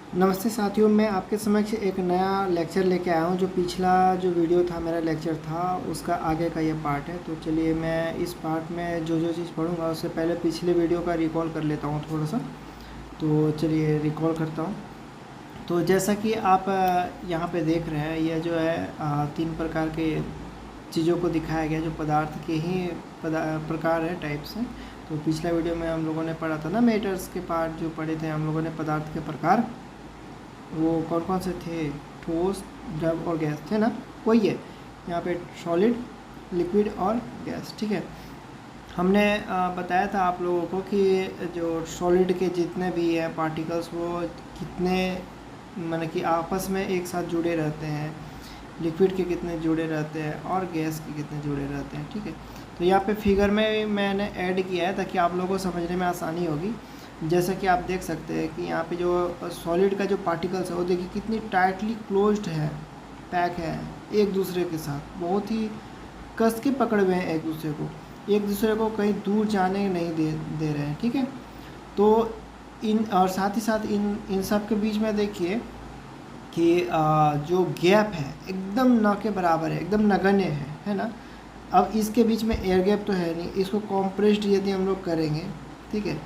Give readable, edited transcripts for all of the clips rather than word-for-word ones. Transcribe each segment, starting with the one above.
नमस्ते साथियों, मैं आपके समक्ष एक नया लेक्चर लेके आया हूँ। जो पिछला जो वीडियो था, मेरा लेक्चर था, उसका आगे का ये पार्ट है। तो चलिए मैं इस पार्ट में जो जो चीज़ पढ़ूँगा उससे पहले पिछले वीडियो का रिकॉल कर लेता हूँ थोड़ा सा। तो चलिए रिकॉल करता हूँ। तो जैसा कि आप यहाँ पे देख रहे हैं, ये जो है 3 प्रकार के चीज़ों को दिखाया गया, जो पदार्थ के ही प्रकार है, टाइप्स हैं। तो पिछला वीडियो में हम लोगों ने पढ़ा था ना, मेटर्स के पार्ट जो पढ़े थे हम लोगों ने, पदार्थ के प्रकार। वो कौन कौन से थे? ठोस, द्रव और गैस थे ना, वही है यहाँ पे, सॉलिड, लिक्विड और गैस। ठीक है, हमने बताया था आप लोगों को कि जो सॉलिड के जितने भी हैं पार्टिकल्स, वो कितने माने कि आपस में एक साथ जुड़े रहते हैं, लिक्विड के कितने जुड़े रहते हैं और गैस के कितने जुड़े रहते हैं। ठीक है, तो यहाँ पे फिगर में मैंने ऐड किया है ताकि आप लोगों को समझने में आसानी होगी। जैसा कि आप देख सकते हैं कि यहाँ पे जो सॉलिड का जो पार्टिकल्स है वो देखिए कितनी टाइटली क्लोज्ड है, पैक है एक दूसरे के साथ, बहुत ही कस के पकड़े हुए हैं एक दूसरे को कहीं दूर जाने नहीं दे रहे हैं। ठीक है, तो इन और साथ ही साथ इन सब के बीच में देखिए कि जो गैप है एकदम न के बराबर है, एकदम नगण्य है ना। अब इसके बीच में एयर गैप तो है नहीं, इसको कॉम्प्रेस्ड यदि हम लोग करेंगे, ठीक है,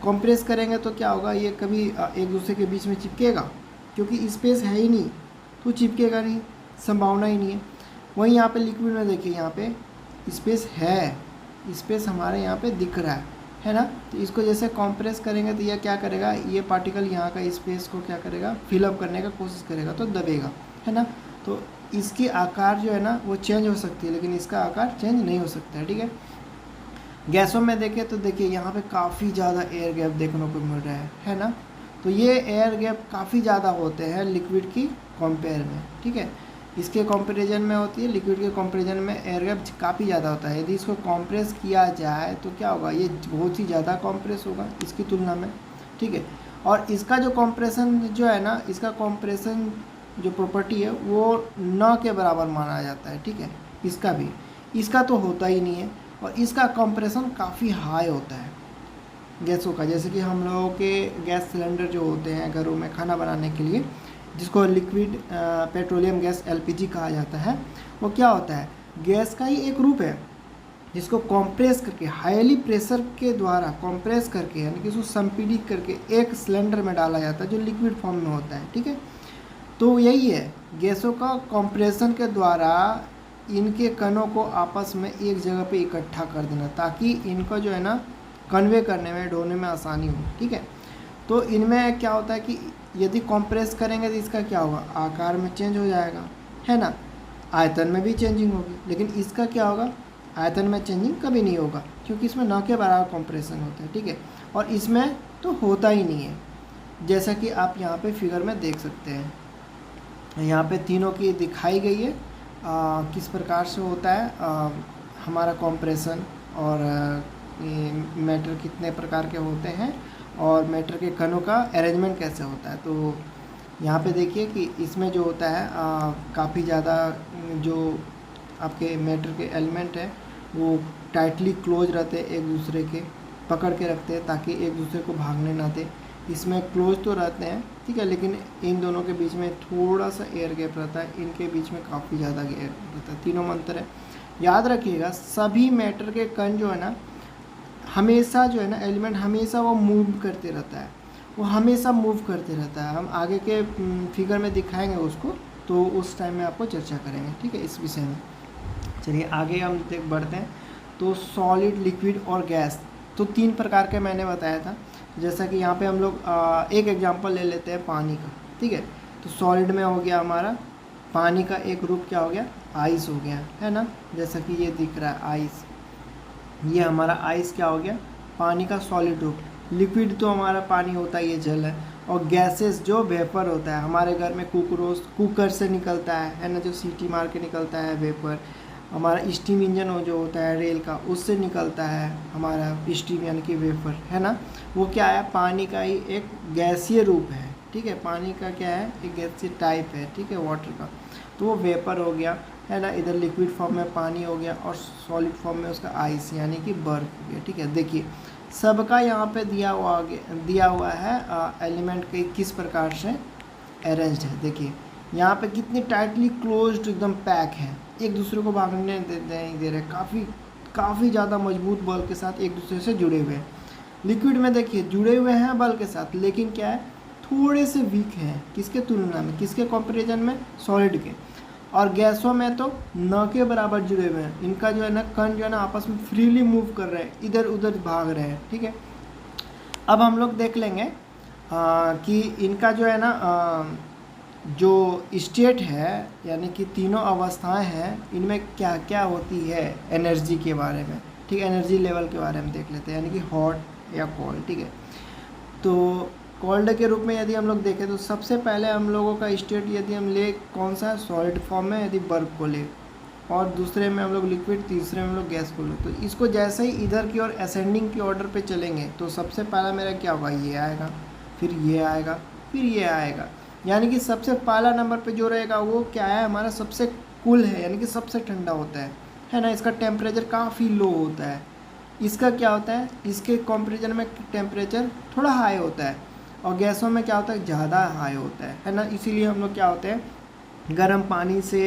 कंप्रेस करेंगे तो क्या होगा, ये कभी एक दूसरे के बीच में चिपकेगा, क्योंकि स्पेस है ही नहीं तो चिपकेगा नहीं, संभावना ही नहीं है। वहीं यहाँ पे लिक्विड में देखिए, यहाँ पे स्पेस है, स्पेस हमारे यहाँ पे दिख रहा है ना। तो इसको जैसे कंप्रेस करेंगे तो यह क्या करेगा, ये पार्टिकल यहाँ का स्पेस को क्या करेगा, फिलअप करने का कोशिश करेगा, तो दबेगा, है ना। तो इसकी आकार जो है ना वो चेंज हो सकती है, लेकिन इसका आकार चेंज नहीं हो सकता है। ठीक है, गैसों में देखें तो देखिए यहाँ पे काफ़ी ज़्यादा एयर गैप देखने को मिल रहा है ना। तो ये एयर गैप काफ़ी ज़्यादा होते हैं लिक्विड की कंपेयर में। ठीक है, इसके कंपैरिजन में होती है, लिक्विड के कंपैरिजन में एयर गैप काफ़ी ज़्यादा होता है। यदि इसको कंप्रेस किया जाए तो क्या होगा, ये बहुत ही ज़्यादा कंप्रेस होगा इसकी तुलना में। ठीक है, और इसका जो कंप्रेशन जो है ना, इसका कंप्रेशन जो प्रॉपर्टी है वो न के बराबर माना जाता है। ठीक है, इसका तो होता ही नहीं है, और इसका कंप्रेशन काफ़ी हाई होता है गैसों का। जैसे कि हम लोगों के गैस सिलेंडर जो होते हैं घरों में खाना बनाने के लिए, जिसको लिक्विड पेट्रोलियम गैस एलपीजी कहा जाता है, वो क्या होता है, गैस का ही एक रूप है जिसको कंप्रेस करके, हाईली प्रेशर के द्वारा कंप्रेस करके, यानी कि उसको संपीड़ित करके एक सिलेंडर में डाला जाता है जो लिक्विड फॉर्म में होता है। ठीक है, तो यही है, गैसों का कंप्रेशन के द्वारा इनके कणों को आपस में एक जगह पे इकट्ठा कर देना, ताकि इनको जो है ना कन्वे करने में, ढोने में आसानी हो। ठीक है, तो इनमें क्या होता है कि यदि कंप्रेस करेंगे तो इसका क्या होगा, आकार में चेंज हो जाएगा, है ना, आयतन में भी चेंजिंग होगी। लेकिन इसका क्या होगा, आयतन में चेंजिंग कभी नहीं होगा, क्योंकि इसमें न के बराबर कंप्रेशन होता है। ठीक है, और इसमें तो होता ही नहीं है, जैसा कि आप यहाँ पे फिगर में देख सकते हैं। यहाँ पे तीनों की दिखाई गई है किस प्रकार से होता है हमारा कंप्रेशन, और मैटर कितने प्रकार के होते हैं, और मैटर के कणों का अरेंजमेंट कैसे होता है। तो यहाँ पे देखिए कि इसमें जो होता है काफ़ी ज़्यादा जो आपके मैटर के एलिमेंट हैं वो टाइटली क्लोज रहते हैं, एक दूसरे के पकड़ के रखते हैं ताकि एक दूसरे को भागने ना दे। इसमें क्लोज तो रहते हैं, ठीक है, लेकिन इन दोनों के बीच में थोड़ा सा एयर गैप रहता है, इनके बीच में काफ़ी ज़्यादा गैप रहता है। तीनों में अंतर है। याद रखिएगा, सभी मैटर के कण जो है ना, हमेशा जो है ना एलिमेंट, हमेशा वो मूव करते रहता है, वो हमेशा मूव करते रहता है। हम आगे के फिगर में दिखाएंगे उसको, तो उस टाइम में आपको चर्चा करेंगे, ठीक है, इस विषय में। चलिए आगे हम बढ़ते हैं। तो सॉलिड, लिक्विड और गैस, तो 3 प्रकार के मैंने बताया था। जैसा कि यहाँ पे हम लोग एक एग्जांपल ले लेते हैं पानी का। ठीक है, तो सॉलिड में हो गया हमारा पानी का एक रूप, क्या हो गया, आइस हो गया, है ना। जैसा कि ये दिख रहा है आइस, ये हमारा आइस क्या हो गया, पानी का सॉलिड रूप। लिक्विड तो हमारा पानी होता है, ये जल है। और गैसेस जो वेपर होता है, हमारे घर में कुकर से निकलता है ना, जो सीटी मार के निकलता है वेपर। हमारा स्टीम इंजन हो जो होता है रेल का, उससे निकलता है हमारा स्टीम, यानी कि वेपर, है ना। वो क्या है, पानी का ही एक गैसीय रूप है। ठीक है, पानी का क्या है, एक गैसीय टाइप है, ठीक है, वाटर का। तो वो वेपर हो गया, है ना। इधर लिक्विड फॉर्म में पानी हो गया, और सॉलिड फॉर्म में उसका आइस यानी कि बर्फ हो गया। ठीक है, देखिए सबका यहाँ पे दिया हुआ है एलिमेंट के किस प्रकार से अरेंज्ड है। देखिए यहाँ पे कितनी टाइटली क्लोज्ड एकदम पैक है, एक दूसरे को भागने नहीं दे रहे, काफ़ी ज़्यादा मजबूत बल के साथ एक दूसरे से जुड़े हुए हैं। लिक्विड में देखिए जुड़े हुए हैं बल के साथ, लेकिन क्या है, थोड़े से वीक हैं किसके तुलना में, किसके कंपैरिजन में, सॉलिड के। और गैसों में तो न के बराबर जुड़े हुए हैं, इनका जो है ना कण जो है ना आपस में फ्रीली मूव कर रहे हैं, इधर उधर भाग रहे हैं। ठीक है, अब हम लोग देख लेंगे कि इनका जो है ना जो स्टेट है, यानी कि तीनों अवस्थाएं हैं, इनमें क्या क्या होती है एनर्जी के बारे में। ठीक है, एनर्जी लेवल के बारे में देख लेते हैं, यानी कि हॉट या कोल्ड। ठीक है, तो कोल्ड के रूप में यदि हम लोग देखें तो सबसे पहले हम लोगों का स्टेट यदि हम ले कौन सा, सॉलिड फॉर्म में यदि बर्फ को ले, और दूसरे में हम लोग लिक्विड, तीसरे में हम लोग गैस को ले। तो इसको जैसे ही इधर की ओर असेंडिंग की ऑर्डर पे चलेंगे तो सबसे पहला मेरा क्या होगा, ये आएगा, फिर ये आएगा, फिर ये आएगा। यानी कि सबसे पहला नंबर पे जो रहेगा वो क्या है, हमारा सबसे कूल है, यानी कि सबसे ठंडा होता है ना। इसका टेम्परेचर काफ़ी लो होता है। इसका क्या होता है, इसके कंपैरिजन में टेम्परेचर थोड़ा हाई होता है, और गैसों में क्या होता है, ज़्यादा हाई होता है ना। इसीलिए हम लोग क्या होते हैं, गर्म पानी से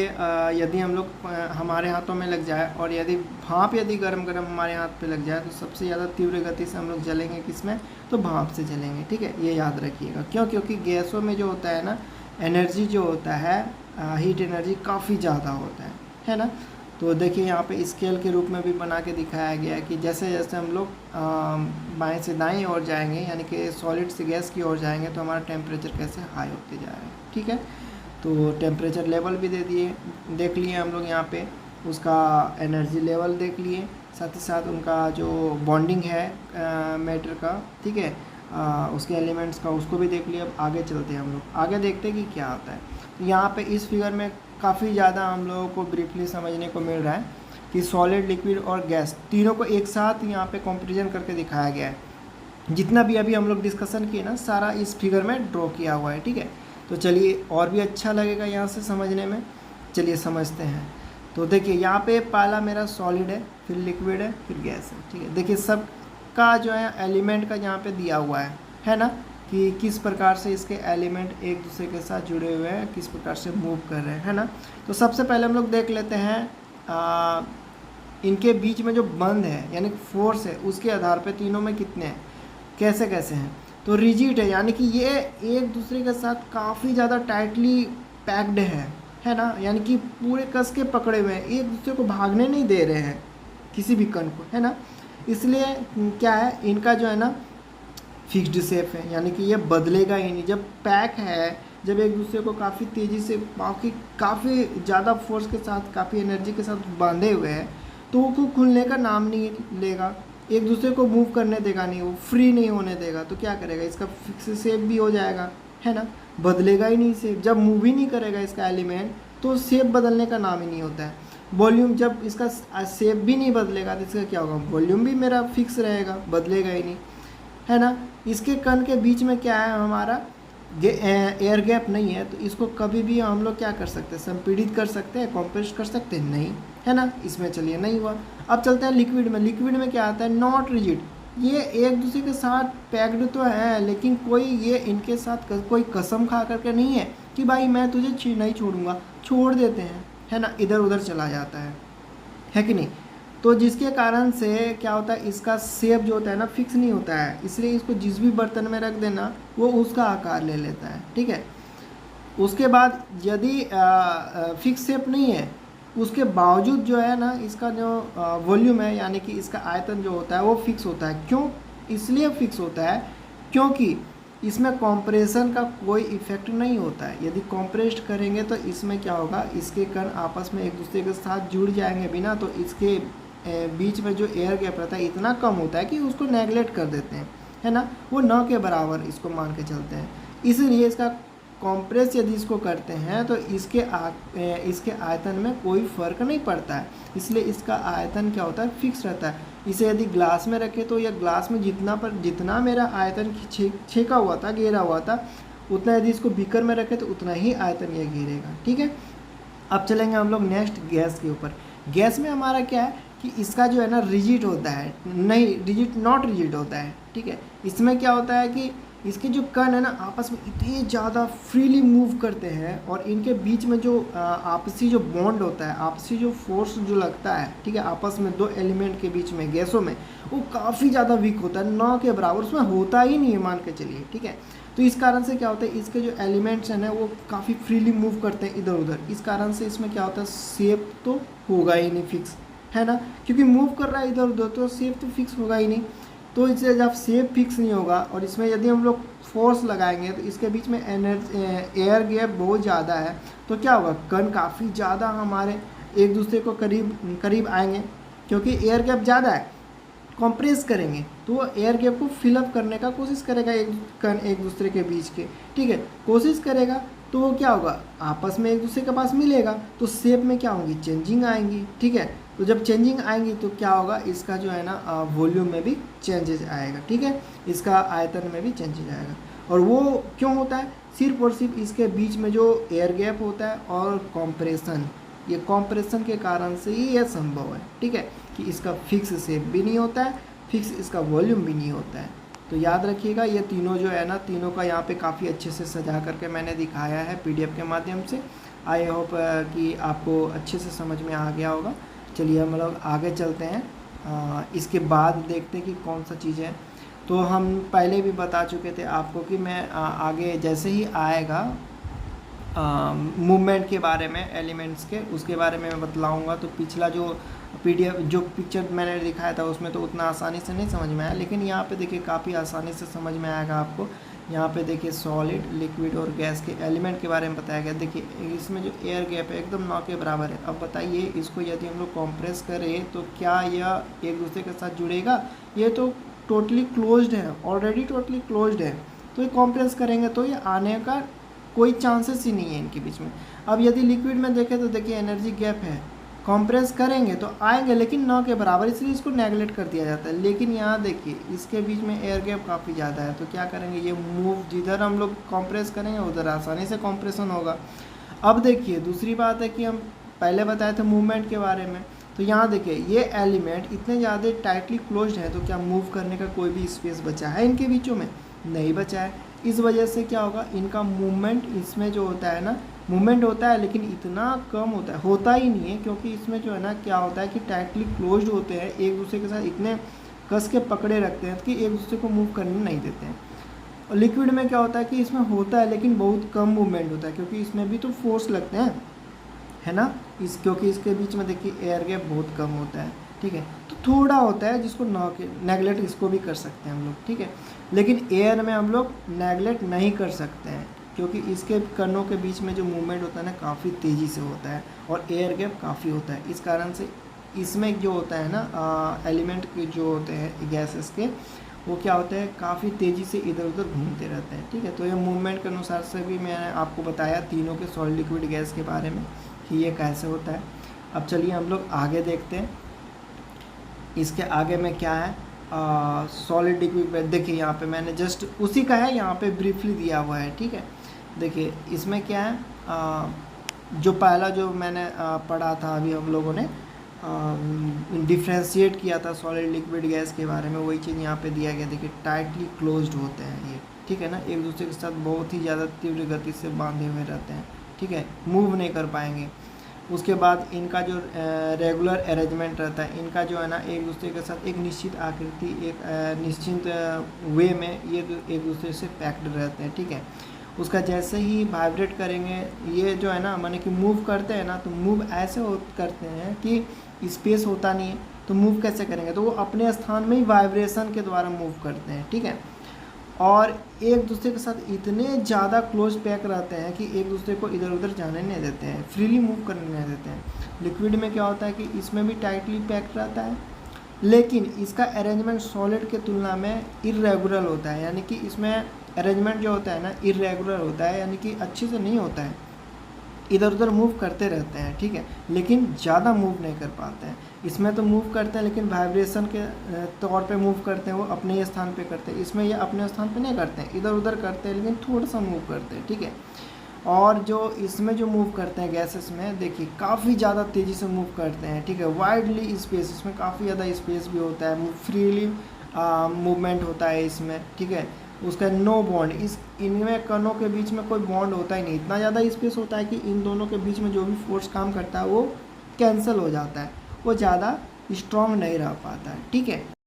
यदि हम लोग हमारे हाथों में लग जाए, और यदि भाप यदि गर्म हमारे हाथ पे लग जाए, तो सबसे ज़्यादा तीव्र गति से हम लोग जलेंगे किसमें, तो भाप से जलेंगे। ठीक है, ये याद रखिएगा। क्यों, क्योंकि गैसों में जो होता है ना, एनर्जी जो होता है, हीट एनर्जी काफ़ी ज़्यादा होता है ना। तो देखिए यहाँ पे स्केल के रूप में भी बना के दिखाया गया है कि जैसे जैसे हम लोग बाएं से दाएं ओर जाएंगे, यानी कि सॉलिड से गैस की ओर जाएंगे, तो हमारा टेम्परेचर कैसे हाई होते जा रहा है। ठीक है, तो टेम्परेचर लेवल भी देख लिए हम लोग यहाँ पे, उसका एनर्जी लेवल देख लिए, साथ ही साथ उनका जो बॉन्डिंग है मैटर का, ठीक है, उसके एलिमेंट्स का, उसको भी देख लिया। अब आगे चलते हैं, हम लोग आगे देखते हैं कि क्या होता है। तो यहाँ पे इस फिगर में काफ़ी ज़्यादा हम लोगों को ब्रीफली समझने को मिल रहा है कि सॉलिड, लिक्विड और गैस तीनों को एक साथ यहाँ पे कंपैरिजन करके दिखाया गया है। जितना भी अभी हम लोग डिस्कशन किए ना, सारा इस फिगर में ड्रॉ किया हुआ है। ठीक है, तो चलिए और भी अच्छा लगेगा यहाँ से समझने में, चलिए समझते हैं। तो देखिए यहाँ पे पहला मेरा सॉलिड है, फिर लिक्विड है, फिर गैस है। ठीक है, देखिए सब का जो है एलिमेंट का यहाँ पे दिया हुआ है ना, कि किस प्रकार से इसके एलिमेंट एक दूसरे के साथ जुड़े हुए हैं, किस प्रकार से मूव कर रहे हैं, है ना। तो सबसे पहले हम लोग देख लेते हैं इनके बीच में जो बंध है, यानी फोर्स है, उसके आधार पे तीनों में कितने हैं, कैसे कैसे हैं। तो रिजिड है, यानी कि ये एक दूसरे के साथ काफ़ी ज़्यादा टाइटली पैक्ड है ना, यानी कि पूरे कस के पकड़े हुए हैं, एक दूसरे को भागने नहीं दे रहे हैं किसी भी कण को, है ना। इसलिए क्या है, इनका जो है ना फिक्स्ड शेप है, यानी कि ये बदलेगा ही नहीं। जब पैक है, जब एक दूसरे को काफ़ी तेज़ी से काफ़ी ज़्यादा फोर्स के साथ, काफ़ी एनर्जी के साथ बांधे हुए हैं, तो वो खुलने का नाम नहीं लेगा, एक दूसरे को मूव करने देगा नहीं, वो फ्री नहीं होने देगा। तो क्या करेगा, इसका फिक्स शेप भी हो जाएगा, है ना, बदलेगा ही नहीं शेप। जब मूव ही नहीं करेगा इसका एलिमेंट, तो शेप बदलने का नाम ही नहीं होता है। वॉल्यूम, जब इसका शेप भी नहीं बदलेगा तो इसका क्या होगा, वॉल्यूम भी मेरा फिक्स रहेगा, बदलेगा ही नहीं, है ना। इसके कण के बीच में क्या है, हमारा एयर गैप नहीं है, तो इसको कभी भी हम लोग क्या कर सकते हैं, संपीड़ित कर सकते हैं, कॉम्प्रेस कर सकते हैं, नहीं, है ना। इसमें चलिए नहीं हुआ। अब चलते हैं लिक्विड में। लिक्विड में क्या आता है, नॉट रिजिड, ये एक दूसरे के साथ पैक्ड तो है, लेकिन कोई ये इनके साथ कोई कसम खा करके नहीं है कि भाई मैं तुझे नहीं छोड़ूंगा, छोड़ देते हैं, है ना, इधर उधर चला जाता है कि नहीं। तो जिसके कारण से क्या होता है, इसका शेप जो होता है ना फिक्स नहीं होता है, इसलिए इसको जिस भी बर्तन में रख देना वो उसका आकार ले लेता है। ठीक है, उसके बाद यदि फिक्स शेप नहीं है, उसके बावजूद जो है ना इसका जो वॉल्यूम है, यानी कि इसका आयतन जो होता है वो फिक्स होता है। क्यों, इसलिए फिक्स होता है क्योंकि इसमें कॉम्प्रेशन का कोई इफेक्ट नहीं होता है। यदि कॉम्प्रेस्ड करेंगे तो इसमें क्या होगा, इसके कण आपस में एक दूसरे के साथ जुड़ जाएंगे बिना, तो इसके बीच में जो एयर गैप रहता है इतना कम होता है कि उसको नेगलेक्ट कर देते हैं, है ना, वो न के बराबर इसको मान के चलते हैं। इसलिए इसका कॉम्प्रेस यदि इसको करते हैं तो इसके आयतन में कोई फ़र्क नहीं पड़ता है, इसलिए इसका आयतन क्या होता है, फिक्स रहता है। इसे यदि ग्लास में रखें तो यह ग्लास में जितना मेरा आयतन छेका हुआ था, घेरा हुआ था, उतना यदि इसको बीकर में रखें तो उतना ही आयतन यह घेरेगा। ठीक है, अब चलेंगे हम लोग नेक्स्ट गैस के ऊपर। गैस में हमारा क्या है कि इसका जो है ना रिजिड होता है, नहीं रिजिड नॉट रिजिड होता है, ठीक है। इसमें क्या होता है कि इसके जो कण है ना आपस में इतने ज़्यादा फ्रीली मूव करते हैं और इनके बीच में जो आपसी जो बॉन्ड होता है, आपसी जो फोर्स जो लगता है, ठीक है, आपस में दो एलिमेंट के बीच में गैसों में, वो काफ़ी ज़्यादा वीक होता है, ना के बराबर, उसमें होता ही नहीं है मान के चलिए, ठीक है। तो इस कारण से क्या होता है, इसके जो एलिमेंट्स हैं ना वो काफ़ी फ्रीली मूव करते हैं इधर उधर। इस कारण से इसमें क्या होता है, शेप तो होगा ही नहीं फिक्स, है ना, क्योंकि मूव कर रहा है इधर उधर तो शेप तो फिक्स होगा ही नहीं। तो इससे जब शेप फिक्स नहीं होगा और इसमें यदि हम लोग फोर्स लगाएंगे तो इसके बीच में एयर गैप बहुत ज़्यादा है, तो क्या होगा, कण काफ़ी ज़्यादा हमारे एक दूसरे को करीब करीब आएंगे, क्योंकि एयर गैप ज़्यादा है। कंप्रेस करेंगे तो वो एयर गैप को फिलअप करने का कोशिश करेगा एक कण एक दूसरे के बीच के, ठीक है, कोशिश करेगा, तो वो क्या होगा, आपस में एक दूसरे के पास मिलेगा, तो शेप में क्या होंगी, चेंजिंग आएंगी, ठीक है। तो जब चेंजिंग आएंगी तो क्या होगा, इसका जो है ना वॉल्यूम में भी चेंजेस आएगा, ठीक है, इसका आयतन में भी चेंजेस आएगा। और वो क्यों होता है, सिर्फ और सिर्फ इसके बीच में जो एयर गैप होता है और कॉम्प्रेशन, ये कॉम्प्रेशन के कारण से ही यह संभव है, ठीक है, कि इसका फिक्स शेप भी नहीं होता है, फिक्स इसका वॉल्यूम भी नहीं होता है। तो याद रखिएगा, ये तीनों जो है ना, तीनों का यहाँ पे काफ़ी अच्छे से सजा करके मैंने दिखाया है पीडीएफ के माध्यम से। आई होप कि आपको अच्छे से समझ में आ गया होगा। चलिए हम लोग आगे चलते हैं, इसके बाद देखते हैं कि कौन सा चीज़ है। तो हम पहले भी बता चुके थे आपको कि मैं आगे जैसे ही आएगा मूवमेंट के बारे में, एलिमेंट्स के, उसके बारे में मैं बतलाऊँगा। तो पिछला जो पीडीएफ जो पिक्चर मैंने दिखाया था उसमें तो उतना आसानी से नहीं समझ में आया, लेकिन यहाँ पे देखिए काफ़ी आसानी से समझ में आएगा आपको। यहाँ पे देखिए सॉलिड, लिक्विड और गैस के एलिमेंट के बारे में बताया गया। देखिए इसमें जो एयर गैप है एकदम ना के बराबर है। अब बताइए इसको यदि हम लोग कॉम्प्रेस करें तो क्या यह एक दूसरे के साथ जुड़ेगा, ये तो टोटली क्लोज्ड है, ऑलरेडी टोटली क्लोज्ड है। तो ये कॉम्प्रेस करेंगे तो ये आने का कोई चांसेस ही नहीं है इनके बीच में। अब यदि लिक्विड में देखें तो देखिए एनर्जी गैप है, कंप्रेस करेंगे तो आएंगे लेकिन न के बराबर, इसलिए इसको नेगलेक्ट कर दिया जाता है। लेकिन यहाँ देखिए इसके बीच में एयर गैप काफ़ी ज़्यादा है, तो क्या करेंगे, ये मूव जिधर हम लोग कंप्रेस करेंगे उधर आसानी से कंप्रेशन होगा। अब देखिए दूसरी बात है कि हम पहले बताए थे मूवमेंट के बारे में, तो यहाँ देखिए ये एलिमेंट इतने ज़्यादा टाइटली क्लोज्ड है, तो क्या मूव करने का कोई भी स्पेस बचा है इनके बीचों में, नहीं बचा है। इस वजह से क्या होगा, इनका मूवमेंट इसमें जो होता है ना, मूवमेंट होता है लेकिन इतना कम होता है, होता ही नहीं है, क्योंकि इसमें जो है ना क्या होता है कि टाइटली क्लोज्ड होते हैं, एक दूसरे के साथ इतने कस के पकड़े रखते हैं कि एक दूसरे को मूव करने नहीं देते हैं। और लिक्विड में क्या होता है कि इसमें होता है लेकिन बहुत कम मूवमेंट होता है, क्योंकि इसमें भी तो फोर्स लगते हैं, है ना, क्योंकि इसके बीच में देखिए एयर गैप बहुत कम होता है, ठीक है। तो थोड़ा होता है जिसको नेगलेक्ट इसको भी कर सकते हैं हम लोग, ठीक है, लेकिन एयर में हम लोग नेगलेक्ट नहीं कर सकते हैं, क्योंकि इसके कणों के बीच में जो मूवमेंट होता है ना काफ़ी तेज़ी से होता है और एयर गैप काफ़ी होता है। इस कारण से इसमें जो होता है ना एलिमेंट के जो होते हैं गैसेस के, वो क्या होते हैं, काफ़ी तेज़ी से इधर उधर घूमते रहते हैं, ठीक है। तो ये मूवमेंट के अनुसार से भी मैंने आपको बताया तीनों के सॉलिड, लिक्विड, गैस के बारे में कि ये कैसे होता है। अब चलिए हम लोग आगे देखते हैं, इसके आगे में क्या है, सॉलिड, लिक्विड। देखिए यहाँ पे मैंने जस्ट उसी का है, यहाँ पे ब्रीफली दिया हुआ है, ठीक है। देखिए इसमें क्या है, जो पहला जो मैंने पढ़ा था अभी हम लोगों ने डिफ्रेंशिएट किया था सॉलिड, लिक्विड, गैस के बारे में, वही चीज़ यहाँ पे दिया गया। देखिए टाइटली क्लोज्ड होते हैं ये, ठीक है ना, एक दूसरे के साथ बहुत ही ज़्यादा तीव्र गति से बांधे हुए रहते हैं, ठीक है, मूव नहीं कर पाएंगे। उसके बाद इनका जो रेगुलर अरेंजमेंट रहता है, इनका जो है ना एक दूसरे के साथ एक निश्चित आकृति, एक निश्चित वे में ये एक दूसरे से पैक्ड रहते हैं, ठीक है। उसका जैसे ही वाइब्रेट करेंगे, ये जो है ना माने कि मूव करते हैं ना, तो मूव ऐसे करते हैं कि स्पेस होता नहीं है, तो मूव कैसे करेंगे, तो वो अपने स्थान में ही वाइब्रेशन के द्वारा मूव करते हैं, ठीक है। और एक दूसरे के साथ इतने ज़्यादा क्लोज पैक रहते हैं कि एक दूसरे को इधर उधर जाने नहीं देते हैं, फ्रीली मूव करने नहीं देते हैं। लिक्विड में क्या होता है कि इसमें भी टाइटली पैक्ड रहता है, लेकिन इसका अरेंजमेंट सॉलिड के तुलना में इरेगुलर होता है, यानी कि इसमें अरेंजमेंट जो होता है ना इरेगुलर होता है, यानी कि अच्छे से नहीं होता है, इधर उधर मूव करते रहते हैं, ठीक है, लेकिन ज़्यादा मूव नहीं कर पाते हैं। इसमें तो मूव करते हैं लेकिन वाइब्रेशन के तौर पे मूव करते हैं, वो अपने ही स्थान पे करते हैं। इसमें ये अपने स्थान पे नहीं करते हैं, इधर उधर करते हैं लेकिन थोड़ा सा मूव करते हैं, ठीक है। और जो इसमें जो मूव करते हैं गैसेस में, देखिए काफ़ी ज़्यादा तेज़ी से मूव करते हैं, ठीक है। वाइडली स्पेस, इसमें काफ़ी ज़्यादा स्पेस भी होता है, फ्रीली मूवमेंट होता है इसमें, ठीक है। उसका नो बॉन्ड, इस इनमें कणों के बीच में कोई बॉन्ड होता ही नहीं, इतना ज़्यादा स्पेस होता है कि इन दोनों के बीच में जो भी फोर्स काम करता है वो कैंसिल हो जाता है, वो ज़्यादा स्ट्रॉन्ग नहीं रह पाता है, ठीक है।